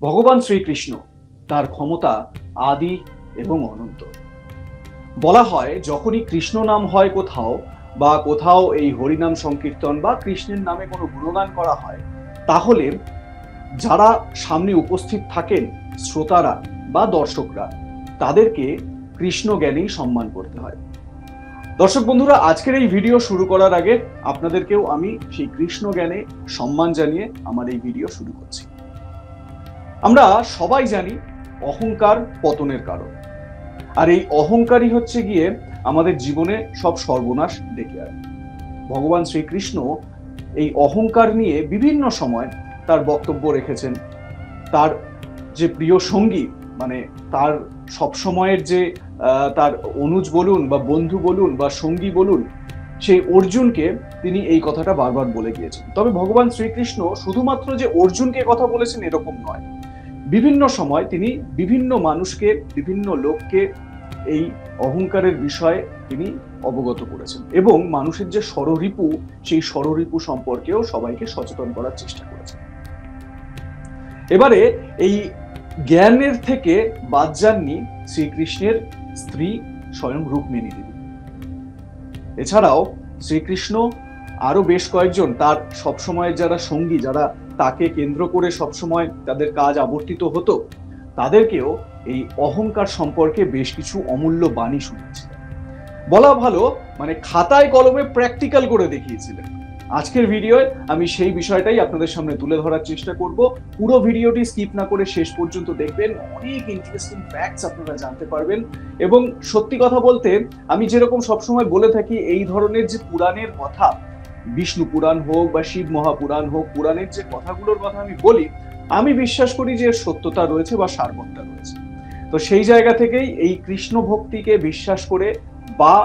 ভগবান শ্রীকৃষ্ণ তার ক্ষমতা আদি এবং অনন্ত। বলা হয় যখনই কৃষ্ণ নাম হয় কোথাও বা কোথাও এই হরিনাম সংকীর্তন বা কৃষ্ণের নামে কোনো গুণগান করা হয়, তাহলে যারা সামনে উপস্থিত থাকেন শ্রোতারা বা দর্শকরা, তাদেরকে কৃষ্ণ জ্ঞানেই সম্মান করতে হয়। দর্শক বন্ধুরা, আজকের এই ভিডিও শুরু করার আগে আপনাদেরকেও আমি সেই কৃষ্ণ জ্ঞানে সম্মান জানিয়ে আমার এই ভিডিও শুরু করছি। আমরা সবাই জানি অহংকার পতনের কারণ, আর এই অহংকারই হচ্ছে গিয়ে আমাদের জীবনে সব সর্বনাশ ডেকে আনে। ভগবান শ্রীকৃষ্ণ এই অহংকার নিয়ে বিভিন্ন সময় তার বক্তব্য রেখেছেন। তার যে প্রিয় সঙ্গী, মানে তার সবসময়ের যে তার অনুজ বলুন বা বন্ধু বলুন বা সঙ্গী বলুন, সেই অর্জুনকে তিনি এই কথাটা বারবার বলে গিয়েছেন। তবে ভগবান শ্রীকৃষ্ণ শুধুমাত্র যে অর্জুনকে কথা বলেছেন এরকম নয়, বিভিন্ন সময় তিনি বিভিন্ন মানুষকে, বিভিন্ন লোককে এই অহংকারের বিষয়ে তিনি অবগত করেছেন এবং মানুষের যে ষড়রিপু, সেই ষড়রিপু সম্পর্কেও সবাইকে সচেতন করার চেষ্টা করেছেন। এবারে এই জ্ঞানের থেকে বাদ যাননি শ্রীকৃষ্ণের স্ত্রী স্বয়ং রুক্মিণী দেবী। এছাড়াও শ্রীকৃষ্ণ আরো বেশ কয়েকজন তার সবসময়ের যারা সঙ্গী, যারা তাকে কেন্দ্র করে সবসময় তাদের কাজ আবর্তিত হতো, তাদেরকেও এই অহংকার সম্পর্কে বেশ কিছু অমূল্য বাণী শুনিয়েছিলেন। বলা ভালো, মানে খাতায় কলমে প্র্যাকটিক্যাল করে দেখিয়েছিলেন। আজকের ভিডিওয় আমি সেই বিষয়টাই আপনাদের সামনে তুলে ধরার চেষ্টা করব। পুরো ভিডিওটি স্কিপ না করে শেষ পর্যন্ত দেখবেন, অনেক ইন্টারেস্টিং ফ্যাক্টস আপনারা জানতে পারবেন। এবং সত্যি কথা বলতে, আমি যেরকম সবসময় বলে থাকি, এই ধরনের যে পুরাণের কথা, বিষ্ণু পুরাণ হোক বা শিব মহাপুরাণ হোক, পুরাণের যে কথাগুলোর কথা আমি বলি, আমি বিশ্বাস করি যে সত্যতা রয়েছে বা সারবত্তা রয়েছে। তো সেই জায়গা থেকেই এই কৃষ্ণ ভক্তিকে বিশ্বাস করে বা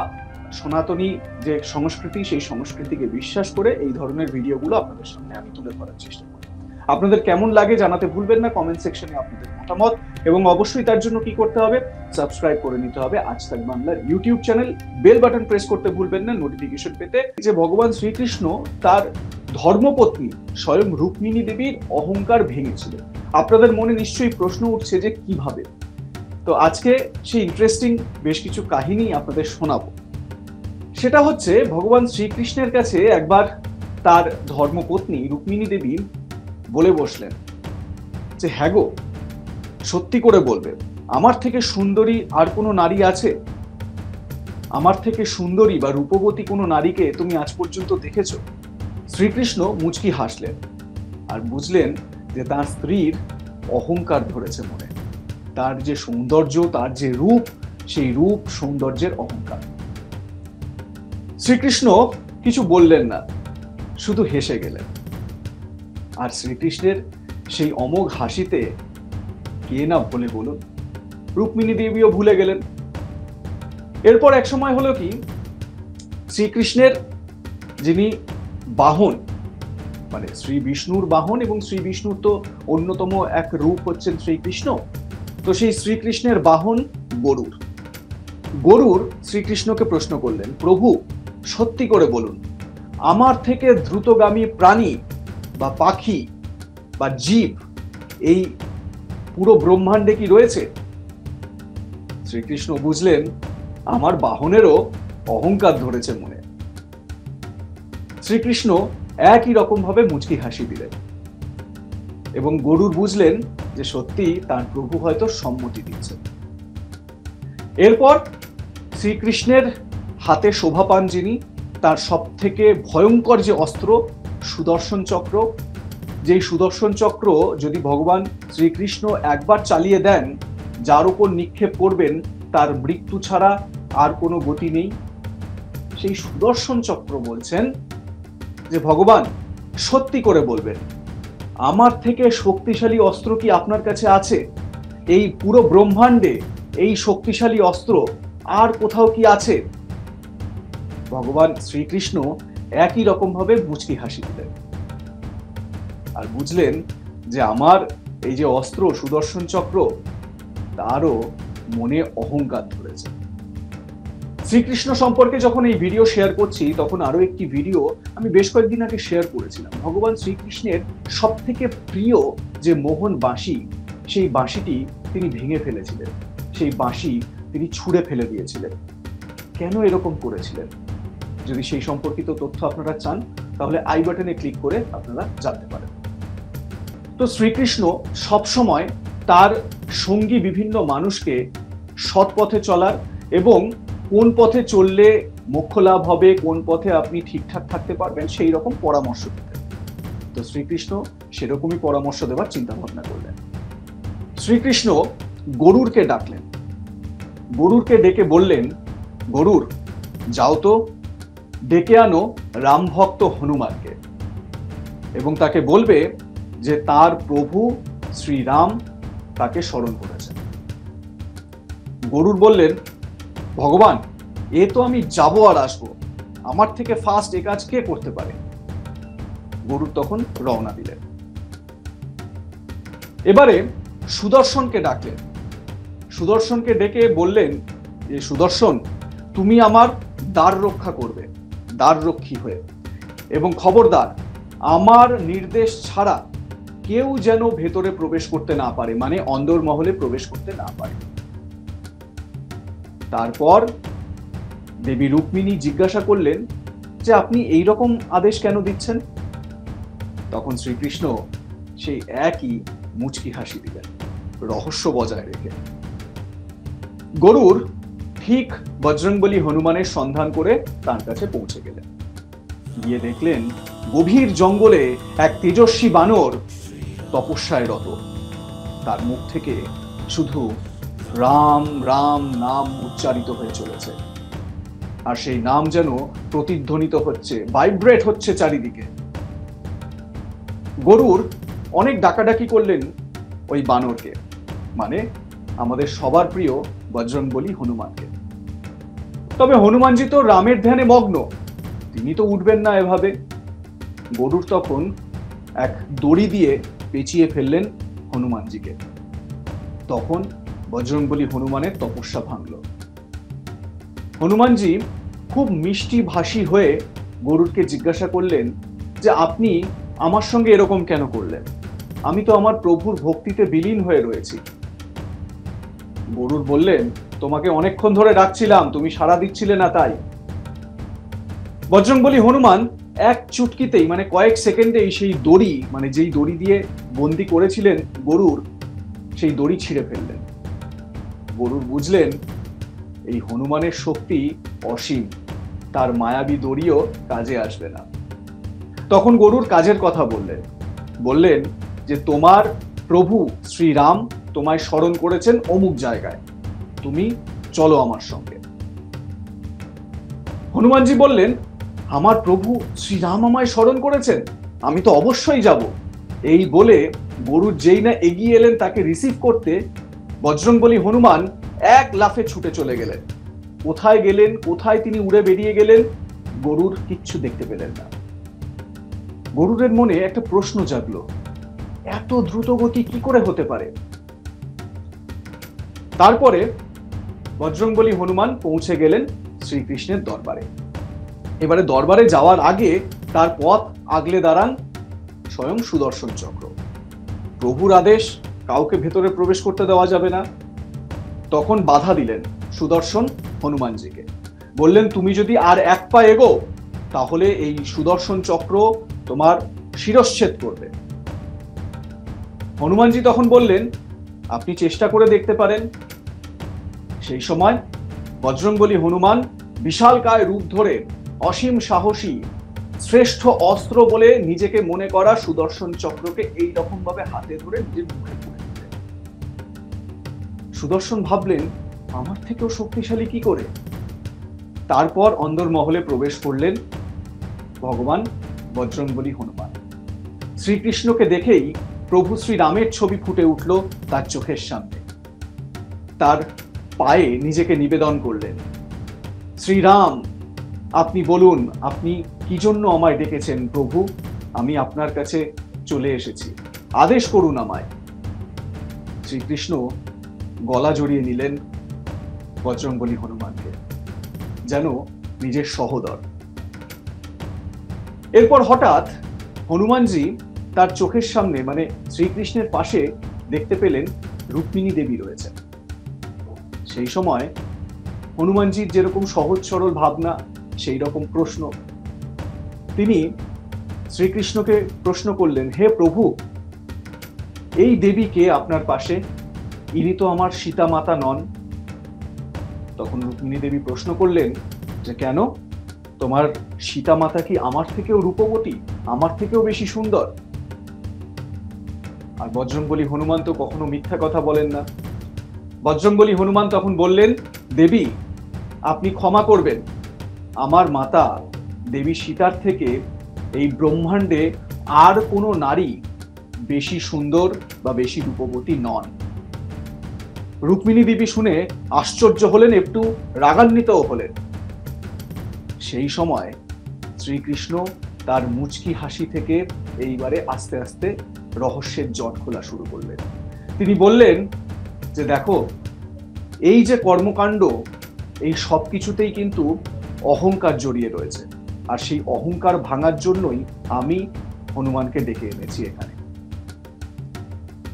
সনাতনী যে সংস্কৃতি, সেই সংস্কৃতিকে বিশ্বাস করে এই ধরনের ভিডিওগুলো আপনাদের সামনে আমি তুলে ধরার চেষ্টা করি। আপনাদের কেমন লাগে জানাতে ভুলবেন না কমেন্ট সেকশনে আপনাদের মতামত, এবং অবশ্যই তার জন্য কি করতে হবে, সাবস্ক্রাইব করে নিতে হবে আজ তাক বাংলার YouTube channel. Bell button press করতে ভুলবেন না নোটিফিকেশন পেতে। যে ভগবান শ্রীকৃষ্ণ তার ধর্মপত্নী স্বয়ং রুক্মিণী দেবীর অহংকার ভেঙেছিলেন। আপনাদের মনে নিশ্চয়ই প্রশ্ন উঠছে যে কিভাবে। তো আজকে সেই ইন্টারেস্টিং বেশ কিছু কাহিনী আপনাদের শোনাবো। সেটা হচ্ছে, ভগবান শ্রীকৃষ্ণের কাছে একবার তার ধর্মপত্নী রুক্মিণী দেবী বলে বসলেন যে, হ্যাঁ গো, সত্যি করে বলবে, আমার থেকে সুন্দরী আর কোনো নারী আছে? আমার থেকে সুন্দরী বা রূপবতী কোনো নারীকে তুমি আজ পর্যন্ত দেখেছো? শ্রীকৃষ্ণ মুচকি হাসলেন আর বুঝলেন যে তার স্ত্রীর অহংকার ধরেছে মনে। তার যে সৌন্দর্য, তার যে রূপ, সেই রূপ সৌন্দর্যের অহংকার। শ্রীকৃষ্ণ কিছু বললেন না, শুধু হেসে গেলেন। আর শ্রীকৃষ্ণের সেই অমোঘ হাসিতে কে না ভোলে বলুন? রুক্মিণী দেবীও ভুলে গেলেন। এরপর এক সময় হলো কি, শ্রীকৃষ্ণের যিনি বাহন, মানে শ্রী বিষ্ণুর বাহন, এবং শ্রী বিষ্ণুর তো অন্যতম এক রূপ হচ্ছেন শ্রীকৃষ্ণ। তো সেই শ্রীকৃষ্ণের বাহন গরুর। গরুর শ্রীকৃষ্ণকে প্রশ্ন করলেন, প্রভু সত্যি করে বলুন, আমার থেকে দ্রুতগামী প্রাণী বা পাখি বা জীব এই পুরো ব্রহ্মাণ্ডে কি রয়েছে? শ্রীকৃষ্ণ বুঝলেন আমার বাহনেরও অহংকার ধরেছে মনে। শ্রীকৃষ্ণ একই রকম ভাবে মুচকি হাসি দিলেন এবং গরুর বুঝলেন যে সত্যি তার প্রভু হয়তো সম্মতি দিচ্ছেন। এরপর শ্রীকৃষ্ণের হাতে শোভা পান যিনি, তার সব থেকে ভয়ঙ্কর যে অস্ত্র সুদর্শন চক্র, যেই সুদর্শন চক্র যদি ভগবান শ্রীকৃষ্ণ একবার চালিয়ে দেন, যার উপর নিক্ষেপ করবেন তার মৃত্যু ছাড়া আর কোনো গতি নেই। সেই সুদর্শন চক্র বলছেন যে, ভগবান সত্যি করে বলবেন, আমার থেকে শক্তিশালী অস্ত্র কি আপনার কাছে আছে? এই পুরো ব্রহ্মাণ্ডে এই শক্তিশালী অস্ত্র আর কোথাও কি আছে? ভগবান শ্রীকৃষ্ণ একই রকম ভাবে মুচকি হাসি দিলেন আর বুঝলেন যে আমার এই যে অস্ত্র সুদর্শন চক্র, তারও মনে অহংকার ধরেছে। শ্রীকৃষ্ণ সম্পর্কে যখন এই ভিডিও শেয়ার করছি, তখন আরো একটি ভিডিও আমি বেশ কয়েকদিন আগে শেয়ার করেছিলাম। ভগবান শ্রীকৃষ্ণের সব থেকে প্রিয় যে মোহন বাঁশি, সেই বাঁশিটি তিনি ভেঙে ফেলেছিলেন, সেই বাঁশি তিনি ছুঁড়ে ফেলে দিয়েছিলেন। কেন এরকম করেছিলেন? যদি সেই সম্পর্কিত তথ্য আপনারা চান তাহলে আই বাটনে ক্লিক করে আপনারা জানতে পারেন। তো শ্রীকৃষ্ণ সবসময় তার সঙ্গী বিভিন্ন মানুষকে সৎ পথে চলার এবং কোন পথে চললে মোক্ষ লাভ হবে, কোন পথে আপনি ঠিকঠাক থাকতে পারবেন সেই রকম পরামর্শ দিতেন। তো শ্রীকৃষ্ণ সেরকমই পরামর্শ দেওয়ার চিন্তা ভাবনা করলেন। শ্রীকৃষ্ণ গরুরকে ডাকলেন। গরুরকে ডেকে বললেন, গরুর, যাও তো ডেকে আনো রাম ভক্ত হনুমানকে এবং তাকে বলবে যে তার প্রভু শ্রীরাম তাকে স্মরণ করেছেন। গরুর বললেন, ভগবান, এ তো আমি যাবো আর আসবো, আমার থেকে ফাস্ট এ কাজ কে করতে পারে? গরুর তখন রওনা দিলেন। এবারে সুদর্শনকে ডাকলেন। সুদর্শনকে ডেকে বললেন যে সুদর্শন, তুমি আমার দ্বার রক্ষা করবে, দ্বার রক্ষী হয়ে, এবং খবরদার আমার নির্দেশ ছাড়া কেউ যেন ভেতরে প্রবেশ করতে না পারে, মানে অন্দরমহলে প্রবেশ করতে না পারে। তারপর দেবী রুক্মিণী জিজ্ঞাসা করলেন যে আপনি এই রকম আদেশ কেন দিচ্ছেন? তখন শ্রীকৃষ্ণ সেই একই মুচকি হাসি দিলেন, রহস্য বজায় রেখে। গরুর ঠিক বজরংবলী হনুমানের সন্ধান করে তার কাছে পৌঁছে গেলেন। গিয়ে দেখলেন গভীর জঙ্গলে এক তেজস্বী বানর তপস্যায় রত। তার মুখ থেকে শুধু রাম রাম নাম উচ্চারিত হয়ে চলেছে, আর সেই নাম যেন প্রতিধ্বনিত হচ্ছে, ভাইব্রেট হচ্ছে চারিদিকে। গরুর অনেক ডাকাডাকি করলেন ওই বানরকে, মানে আমাদের সবার প্রিয় বজরংবলী হনুমানকে। তবে হনুমানজি তো রামের ধ্যানে মগ্ন, তিনি তো উঠবেন না এভাবে। গরুর তখন এক দড়ি দিয়ে পেঁচিয়ে ফেললেন হনুমানজিকে। তখন বজরংবলী হনুমানের তপস্যা ভাঙল। হনুমানজি খুব মিষ্টি ভাষী হয়ে গরুরকে জিজ্ঞাসা করলেন যে আপনি আমার সঙ্গে এরকম কেন করলেন? আমি তো আমার প্রভুর ভক্তিতে বিলীন হয়ে রয়েছি। গরুর বললেন, তোমাকে অনেকক্ষণ ধরে ডাকছিলাম, তুমি সাড়া দিচ্ছিলে না তাই। বজরংবলী হনুমান এক চুটকিতেই, মানে কয়েক সেকেন্ডেই সেই দড়ি, মানে যেই দড়ি দিয়ে বন্দি করেছিলেন গরুর, সেই দড়ি ছিঁড়ে ফেললেন। গরুর বুঝলেন এই হনুমানের শক্তি অসীম, তার মায়াবী দড়িও কাজে আসবে না। তখন গরুর কাজের কথা বললেন যে তোমার প্রভু শ্রীরাম তোমায় স্মরণ করেছেন অমুক জায়গায়, তুমি চলো আমার সঙ্গে। হনুমানজি বললেন, আমার প্রভু শ্রীরাম আমায় স্মরণ করেছেন, আমি তো অবশ্যই যাব। এই বলে গরুর যেই না এগিয়ে এলেন তাকে রিসিভ করতে, বজরংবলী হনুমান এক লাফে ছুটে চলে গেলেন। কোথায় গেলেন, কোথায় তিনি উড়ে বেরিয়ে গেলেন, গরুর কিচ্ছু দেখতে পেলেন না। গরুরের মনে একটা প্রশ্ন জাগলো, এত দ্রুত গতি কি করে হতে পারে? তারপরে বজরংবলী হনুমান পৌঁছে গেলেন শ্রীকৃষ্ণের দরবারে। এবারে দরবারে যাওয়ার আগে তার পথ আগলে দাঁড়ান স্বয়ং সুদর্শন চক্র। প্রভুর আদেশ, কাউকে ভেতরে প্রবেশ করতে দেওয়া যাবে না। তখন বাধা দিলেন সুদর্শন হনুমানজিকে, বললেন তুমি যদি আর এক পা এগো তাহলে এই সুদর্শন চক্র তোমার শিরশ্ছেদ করবে। হনুমানজি তখন বললেন, আপনি চেষ্টা করে দেখতে পারেন। সেই সময় বজরংবলী হনুমান বিশালকায় রূপ ধরে অসীম সাহসী শ্রেষ্ঠ অস্ত্র বলে নিজেকে মনে করা সুদর্শন চক্রকে এই রকম ভাবে হাতে ধরে নিজের মুখে পুরে দিলেন। সুদর্শন ভাবলেন, আমার থেকেও শক্তিশালী কি করে? তারপর অন্দরমহলে প্রবেশ করলেন ভগবান বজরংবলী হনুমান। শ্রীকৃষ্ণকে দেখেই প্রভু শ্রীরামের ছবি ফুটে উঠল তার চোখের সামনে। তার পায়ে নিজেকে নিবেদন করলেন, শ্রীরাম, আপনি বলুন, আপনি কি জন্য আমায় ডেকেছেন প্রভু? আমি আপনার কাছে চলে এসেছি, আদেশ করুন আমায়। শ্রীকৃষ্ণ গলা জড়িয়ে নিলেন বজরংবলী হনুমানকে, যেন নিজের সহোদর। এরপর হঠাৎ হনুমানজি তার চোখের সামনে, মানে শ্রীকৃষ্ণের পাশে দেখতে পেলেন রুক্মিণী দেবী রয়েছেন। সেই সময় হনুমানজির যেরকম সহজ সরল ভাবনা, সেই রকম প্রশ্ন। তিনি শ্রীকৃষ্ণকে প্রশ্ন করলেন, হে প্রভু, এই দেবী কে আপনার পাশে? ইনি তো আমার সীতা মাতা নন। তখন রুক্মিণী দেবী প্রশ্ন করলেন যে কেন, তোমার সীতা মাতা কি আমার থেকেও রূপবতী, আমার থেকেও বেশি সুন্দর? আর বজরংবলী হনুমান তো কখনো মিথ্যা কথা বলেন না। বজরংবলী হনুমান তখন বললেন, দেবী আপনি ক্ষমা করবেন, আমার মাতা দেবী সীতার থেকে এই ব্রহ্মাণ্ডে আর কোনো নারী বেশি সুন্দর বা বেশি রূপবতী নন। রুক্মিণী দেবী শুনে আশ্চর্য হলেন, একটু রাগান্বিতও হলেন। সেই সময় শ্রীকৃষ্ণ তার মুচকি হাসি থেকে এইবারে আস্তে আস্তে রহস্যের জট খোলা শুরু করলেন। তিনি বললেন যে দেখো, এই যে কর্মকাণ্ড, এই সব কিছুতেই কিন্তু অহংকার জড়িয়ে রয়েছে, আর সেই অহংকার ভাঙার জন্যই আমি হনুমানকে ডেকে এনেছি এখানে।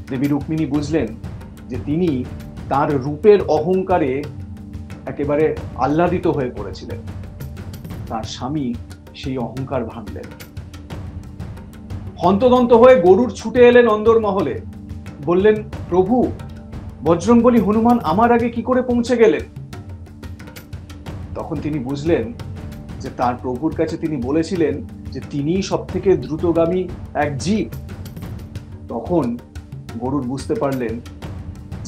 দেবী রুক্মিণী বুঝলেন যে তিনি তার রূপের অহংকারে একেবারে আহ্লাদিত হয়ে পড়েছিলেন। তার স্বামী সেই অহংকার ভাঙলেন। হন্তদন্ত হয়ে গরুড় ছুটে এলেন অন্দরমহলে, বললেন, প্রভু, বজরংবলী হনুমান আমার আগে কি করে পৌঁছে গেলেন? তখন তিনি বুঝলেন যে তার প্রভুর কাছে তিনি বলেছিলেন যে তিনি সব থেকে দ্রুতগামী এক জীব। তখন গরুড় বুঝতে পারলেন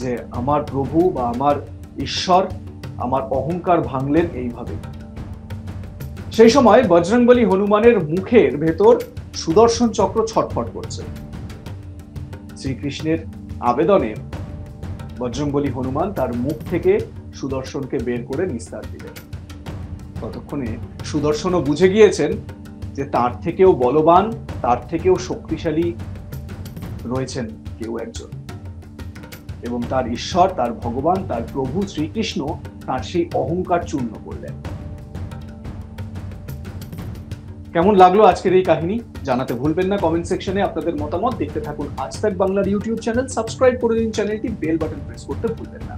যে আমার প্রভু বা আমার ঈশ্বর আমার অহংকার ভাঙলেন এইভাবে। সেই সময় বজরংবলী হনুমানের মুখের ভেতর সুদর্শন চক্র ছটফট করছে। শ্রীকৃষ্ণের আবেদনে বজরংবলী হনুমান তার মুখ থেকে সুদর্শনকে বের করে নিস্তার দিলেন। ততক্ষণে সুদর্শনও বুঝে গিয়েছেন যে তার থেকেও বলবান, তার থেকেও শক্তিশালী রয়েছেন কেউ একজন, এবং তার ঈশ্বর, তার ভগবান, তার প্রভু শ্রীকৃষ্ণ তার সেই অহংকার চূর্ণ করলেন। কেমন লাগলো আজকের এই কাহিনী? জানাতে ভুলবেন না কমেন্ট সেকশনে আপনাদের মতামত। দেখতে থাকুন আজ তাক বাংলার ইউটিউব চ্যানেল, সাবস্ক্রাইব করে দিন চ্যানেলটি, বেল বাটন প্রেস করতে ভুলবেন না।